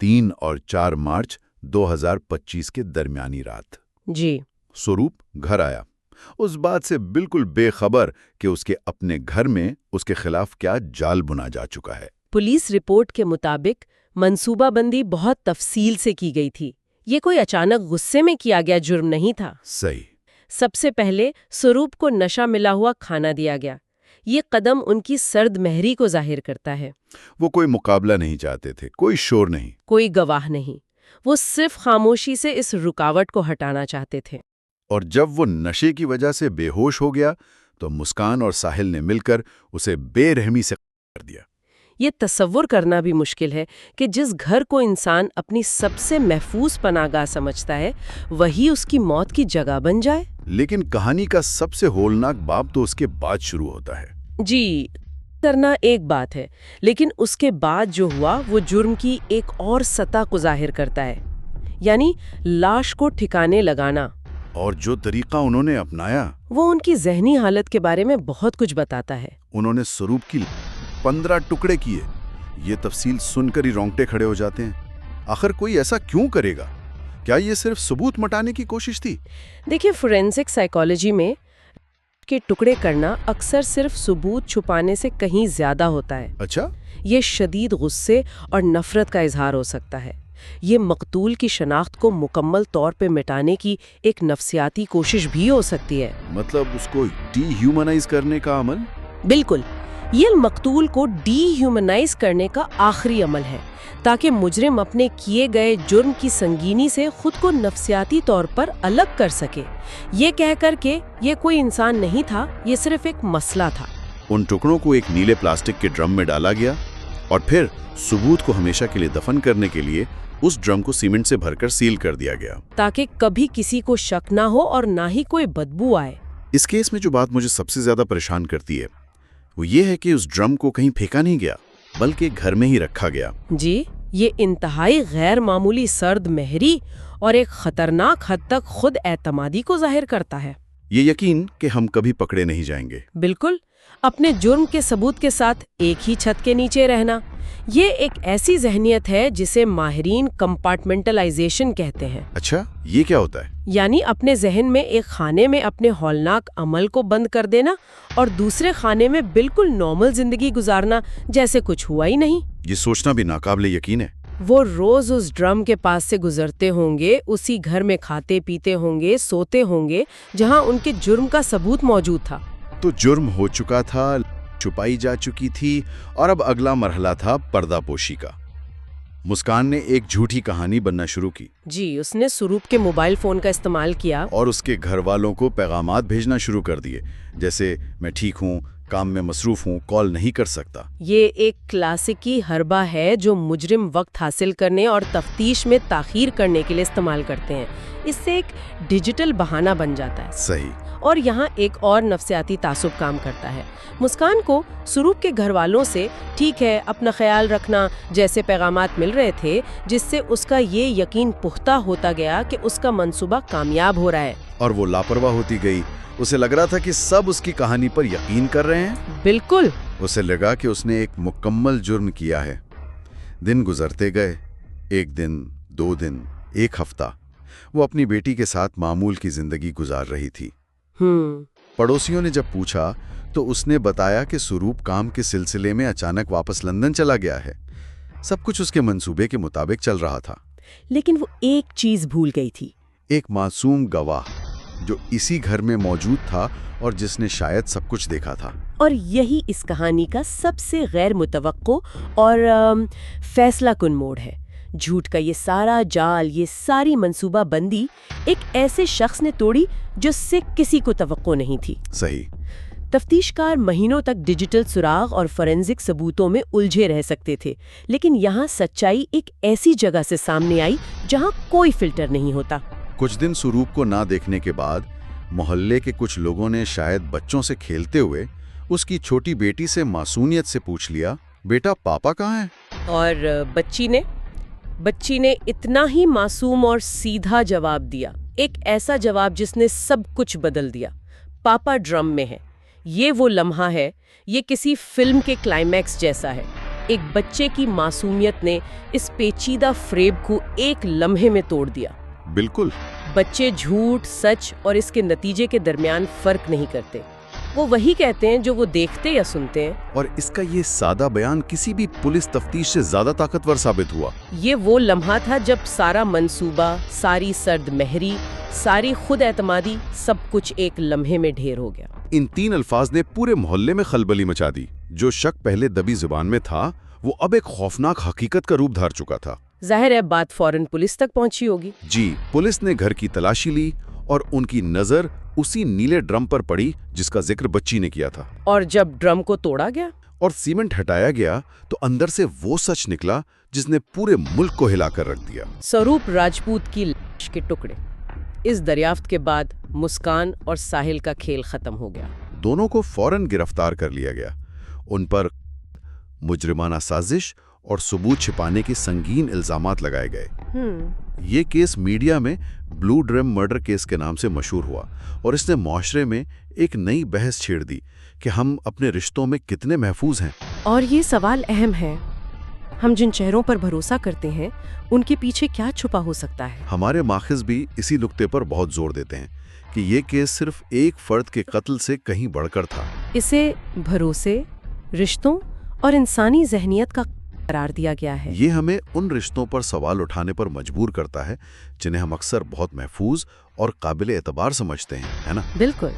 3 اور 4 مارچ 2025 کے درمیانی رات جی سوروپ گھر آیا، اس بات سے بالکل بے خبر کہ اس کے اپنے گھر میں اس کے خلاف کیا جال بنا جا چکا ہے۔ پولیس رپورٹ کے مطابق منصوبہ بندی بہت تفصیل سے کی گئی تھی۔ یہ کوئی اچانک غصے میں کیا گیا جرم نہیں تھا۔ صحیح۔ سب سے پہلے سوروپ کو نشہ ملا ہوا کھانا دیا گیا۔ یہ قدم ان کی سرد مہری کو ظاہر کرتا ہے۔ وہ کوئی مقابلہ نہیں چاہتے تھے، کوئی شور نہیں، کوئی گواہ نہیں، وہ صرف خاموشی سے اس رکاوٹ کو ہٹانا چاہتے تھے۔ اور جب وہ نشے کی وجہ سے بے ہوش ہو گیا تو مسکان اور ساحل نے مل کر اسے بے رحمی سے کر دیا۔ یہ تصور کرنا بھی مشکل ہے کہ جس گھر کو انسان اپنی سب سے محفوظ پناہ گاہ سمجھتا ہے وہی اس کی موت کی جگہ بن جائے۔ لیکن کہانی کا سب سے ہولناک باب تو اس کے بعد شروع ہوتا ہے۔ جی کرنا ایک بات ہے، لیکن اس کے بعد جو ہوا وہ جرم کی ایک اور سطح کو ظاہر کرتا ہے، یعنی لاش کو ٹھکانے لگانا۔ اور جو طریقہ انہوں نے اپنایا وہ ان کی ذہنی حالت کے بارے میں بہت کچھ بتاتا ہے۔ انہوں نے سوروپ کی 15 ٹکڑے کیے۔ یہ تفصیل سن کر ہی رونگٹے کھڑے ہو جاتے ہیں۔ آخر کوئی ایسا کیوں کرے گا؟ کیا یہ صرف ثبوت مٹانے کی کوشش تھی؟ دیکھیں، فورینسک سائیکالوجی میں کے ٹکڑے کرنا اکثر صرف ثبوت چھپانے سے کہیں زیادہ ہوتا ہے۔ اچھا؟ یہ شدید غصے اور نفرت کا اظہار ہو سکتا ہے۔ یہ مقتول کی شناخت کو مکمل طور پہ مٹانے کی ایک نفسیاتی کوشش بھی ہو سکتی ہے۔ مطلب اس کو ڈی ہیومنائز کرنے کا عمل؟ بالکل، یہ مقتول کو ڈی ہیومنائز کرنے کا آخری عمل ہے تاکہ مجرم اپنے کیے گئے جرم کی سنگینی سے خود کو نفسیاتی طور پر الگ کر سکے، یہ کہہ کر کہ یہ کوئی انسان نہیں تھا، یہ صرف ایک مسئلہ تھا۔ ان ٹکڑوں کو ایک نیلے پلاسٹک کے ڈرم میں ڈالا گیا اور پھر ثبوت کو ہمیشہ کے لیے دفن کرنے کے لیے اس ڈرم کو سیمنٹ سے بھر کر سیل کر دیا گیا تاکہ کبھی کسی کو شک نہ ہو اور نہ ہی کوئی بدبو آئے۔ اس کیس میں جو بات مجھے سب سے زیادہ پریشان کرتی ہے وہ یہ ہے کہ اس ڈرم کو کہیں پھینکا نہیں گیا بلکہ گھر میں ہی رکھا گیا۔ جی، یہ انتہائی غیر معمولی سرد مہری اور ایک خطرناک حد تک خود اعتمادی کو ظاہر کرتا ہے۔ یہ یقین کہ ہم کبھی پکڑے نہیں جائیں گے۔ بالکل، اپنے جرم کے ثبوت کے ساتھ ایک ہی چھت کے نیچے رہنا، یہ ایک ایسی ذہنیت ہے جسے ماہرین کمپارٹمنٹلائزیشن کہتے ہیں۔ اچھا، یہ کیا ہوتا ہے؟ یعنی اپنے ذہن میں ایک خانے میں اپنے ہولناک عمل کو بند کر دینا اور دوسرے خانے میں بالکل نارمل زندگی گزارنا جیسے کچھ ہوا ہی نہیں۔ یہ سوچنا بھی ناقابل یقین ہے۔ وہ روز اس ڈرم کے پاس سے گزرتے ہوں گے، اسی گھر میں کھاتے پیتے ہوں گے، سوتے ہوں گے جہاں ان کے جرم کا ثبوت موجود تھا۔ تو جرم ہو چکا تھا، چھپائی جا چکی تھی، اور اب اگلا مرحلہ تھا پردہ پوشی کا۔ مسکان نے ایک جھوٹی کہانی بننا شروع کی۔ جی، اس نے سوروپ کے موبائل فون کا استعمال کیا اور اس کے گھر والوں کو پیغامات بھیجنا شروع کر دیے، جیسے میں ٹھیک ہوں، کام میں مصروف ہوں، کال نہیں کر سکتا۔ یہ ایک کلاسیکی حربہ ہے جو مجرم وقت حاصل کرنے اور تفتیش میں تاخیر کرنے کے لیے استعمال کرتے ہیں۔ اس سے ایک ڈیجیٹل بہانہ بن جاتا ہے۔ صحیح۔ اور یہاں ایک اور نفسیاتی تعصب کام کرتا ہے۔ مسکان کو سوروپ کے گھر والوں سے ٹھیک ہے، اپنا خیال رکھنا جیسے پیغامات مل رہے تھے، جس سے اس کا یہ یقین پختہ ہوتا گیا کہ اس کا منصوبہ کامیاب ہو رہا ہے۔ اور وہ لاپرواہ ہوتی گئی۔ اسے لگ رہا تھا کہ سب اس کی کہانی پر یقین کر رہے ہیں۔ بالکل۔ اسے لگا کہ اس نے ایک مکمل جرم کیا ہے۔ دن گزرتے گئے، 1 دن، 2 دن، 1 ہفتہ۔ وہ اپنی بیٹی کے ساتھ معمول کی زندگی گزار رہی تھی۔ پڑوسیوں نے جب پوچھا تو اس نے بتایا کہ سوروپ کام کے سلسلے میں اچانک واپس لندن چلا گیا ہے۔ سب کچھ اس کے منصوبے کے مطابق چل رہا تھا۔ لیکن وہ ایک چیز بھول گئی تھی۔ ایک معصوم گواہ جو اسی گھر میں موجود تھا اور جس نے شاید سب کچھ دیکھا تھا۔ اور یہی اس کہانی کا سب سے غیر متوقع اور فیصلہ کن موڑ ہے۔ جھوٹ کا یہ سارا جال، یہ ساری منصوبہ بندی ایک ایسے شخص نے توڑی جو سے کسی کو توقع نہیں تھی۔ صحیح۔ تفتیش کار مہینوں تک ڈیجیٹل سراغ اور فورینزک ثبوتوں میں الجھے رہ سکتے تھے، لیکن یہاں سچائی ایک ایسی جگہ سے سامنے آئی جہاں کوئی فلٹر نہیں ہوتا۔ کچھ دن سوروپ کو نہ دیکھنے کے بعد محلے کے کچھ لوگوں نے شاید بچوں سے کھیلتے ہوئے اس کی چھوٹی بیٹی سے معصومیت سے پوچھ لیا، بیٹا پاپا کہاں ہے؟ اور بچی نے اتنا ہی معصوم اور سیدھا جواب دیا، ایک ایسا جواب جس نے سب کچھ بدل دیا، پاپا ڈرم میں ہے۔ یہ وہ لمحہ ہے، یہ کسی فلم کے کلائمیکس جیسا ہے۔ ایک بچے کی معصومیت نے اس پیچیدہ فریب کو ایک لمحے میں توڑ دیا۔ بالکل۔ بچے جھوٹ، سچ اور اس کے نتیجے کے درمیان فرق نہیں کرتے۔ وہ وہی کہتے ہیں جو وہ دیکھتے یا سنتے ہیں۔ اور اس کا یہ سادہ بیان کسی بھی پولیس تفتیش سے زیادہ طاقتور ثابت ہوا۔ یہ وہ لمحہ تھا جب سارا منصوبہ، ساری سرد مہری، ساری خود اعتمادی، سب کچھ ایک لمحے میں ڈھیر ہو گیا۔ ان 3 الفاظ نے پورے محلے میں خلبلی مچا دی۔ جو شک پہلے دبی زبان میں تھا، وہ اب ایک خوفناک حقیقت کا روپ دھار چکا تھا۔ ظاہر ہے بات فوراً پولیس تک پہنچی ہوگی۔ جی، پولیس نے گھر کی تلاشی لی اور ان کی نظر اسی نیلے ڈرم پر پڑی جس کا ذکر بچی نے کیا تھا۔ اور جب ڈرم کو توڑا گیا اور سیمنٹ ہٹایا گیا تو اندر سے وہ سچ نکلا جس نے پورے ملک کو ہلا کر رکھ دیا۔ سوروپ راجپوت کی لاش کے ٹکڑے۔ اس دریافت کے بعد مسکان اور ساحل کا کھیل ختم ہو گیا۔ دونوں کو فوراً گرفتار کر لیا گیا۔ ان پر مجرمانہ سازش اور ثبوت چھپانے کے سنگین الزامات لگائے گئے۔ یہ کیس میڈیا میں بلو ڈرم مرڈر کیس کے نام سے مشہور ہوا اور اس نے معاشرے میں ایک نئی بحث چھیڑ دی کہ ہم اپنے رشتوں میں کتنے محفوظ ہیں۔ اور یہ سوال اہم ہے، ہم جن چہروں پر بھروسہ کرتے ہیں ان کے پیچھے کیا چھپا ہو سکتا ہے؟ ہمارے ماخذ بھی اسی نقطے پر بہت زور دیتے ہیں کہ یہ کیس صرف ایک فرد کے قتل سے کہیں بڑھ کر تھا۔ اسے بھروسے، رشتوں اور انسانی ذہنیت کا قرار دیا گیا ہے۔ یہ ہمیں ان رشتوں پر سوال اٹھانے پر مجبور کرتا ہے جنہیں ہم اکثر بہت محفوظ اور قابل اعتبار سمجھتے ہیں، ہے نا؟ بالکل۔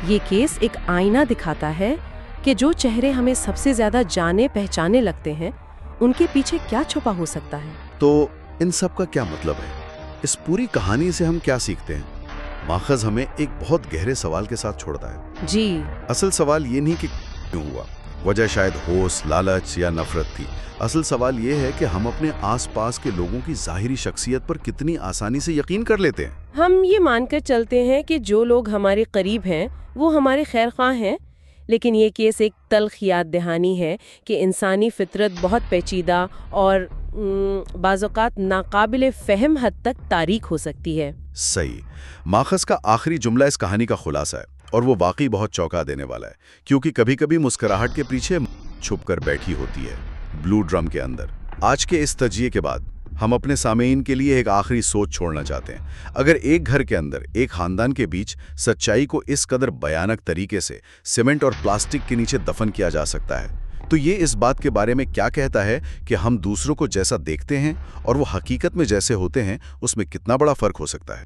یہ کیس ایک آئینہ دکھاتا ہے کہ جو چہرے ہمیں سب سے زیادہ جانے پہچانے لگتے ہیں ان کے پیچھے کیا چھپا ہو سکتا ہے۔ تو ان سب کا کیا مطلب ہے؟ اس پوری کہانی سے ہم کیا سیکھتے ہیں؟ ماخذ ہمیں ایک بہت گہرے سوال کے ساتھ چھوڑتا ہے۔ جی، اصل سوال یہ نہیں کہ کیوں ہوا، وجہ شاید ہوش، لالچ یا نفرت تھی۔ اصل سوال یہ ہے کہ ہم اپنے آس پاس کے لوگوں کی ظاہری شخصیت پر کتنی آسانی سے یقین کر لیتے ہیں۔ ہم یہ مان کر چلتے ہیں کہ جو لوگ ہمارے قریب ہیں وہ ہمارے خیر خواہ ہیں، لیکن یہ کیس ایک تلخ یاد دہانی ہے کہ انسانی فطرت بہت پیچیدہ اور بعض اوقات ناقابل فہم حد تک تاریک ہو سکتی ہے۔ صحیح۔ ماخذ کا آخری جملہ اس کہانی کا خلاصہ ہے اور وہ واقعی بہت چونکا دینے والا ہے، کیونکہ کبھی کبھی مسکراہٹ کے پیچھے چھپ کر بیٹھی ہوتی ہے بلو ڈرم کے اندر۔ آج کے اس تجزیے کے بعد ہم اپنے سامعین کے لیے ایک آخری سوچ چھوڑنا چاہتے ہیں۔ اگر ایک گھر کے اندر، ایک خاندان کے بیچ سچائی کو اس قدر بھیانک طریقے سے سیمنٹ اور پلاسٹک کے نیچے دفن کیا جا سکتا ہے، تو یہ اس بات کے بارے میں کیا کہتا ہے کہ ہم دوسروں کو جیسا دیکھتے ہیں اور وہ حقیقت میں جیسے ہوتے ہیں اس میں کتنا بڑا فرق ہو سکتا ہے۔